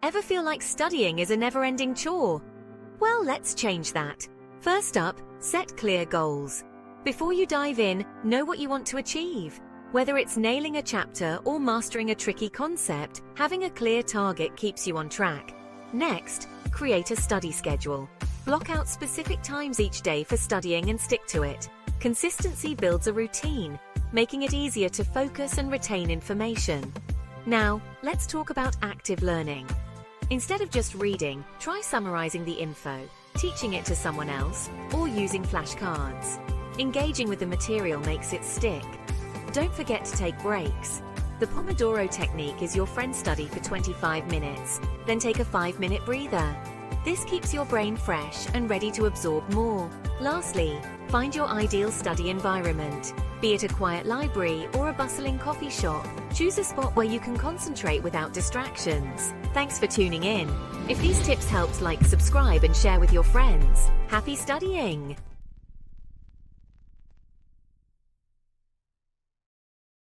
Ever feel like studying is a never-ending chore? Well, let's change that. First up, set clear goals. Before you dive in, know what you want to achieve. Whether it's nailing a chapter or mastering a tricky concept, having a clear target keeps you on track. Next, create a study schedule. Block out specific times each day for studying and stick to it. Consistency builds a routine, making it easier to focus and retain information. Now, let's talk about active learning. Instead of just reading, try summarizing the info, teaching it to someone else, or using flashcards. Engaging with the material makes it stick. Don't forget to take breaks. The Pomodoro Technique is your friend. Study for 25 minutes, then take a 5-minute breather. This keeps your brain fresh and ready to absorb more. Lastly, find your ideal study environment. Be it a quiet library or a bustling coffee shop, choose a spot where you can concentrate without distractions. Thanks for tuning in. If these tips helped, like, subscribe and share with your friends. Happy studying!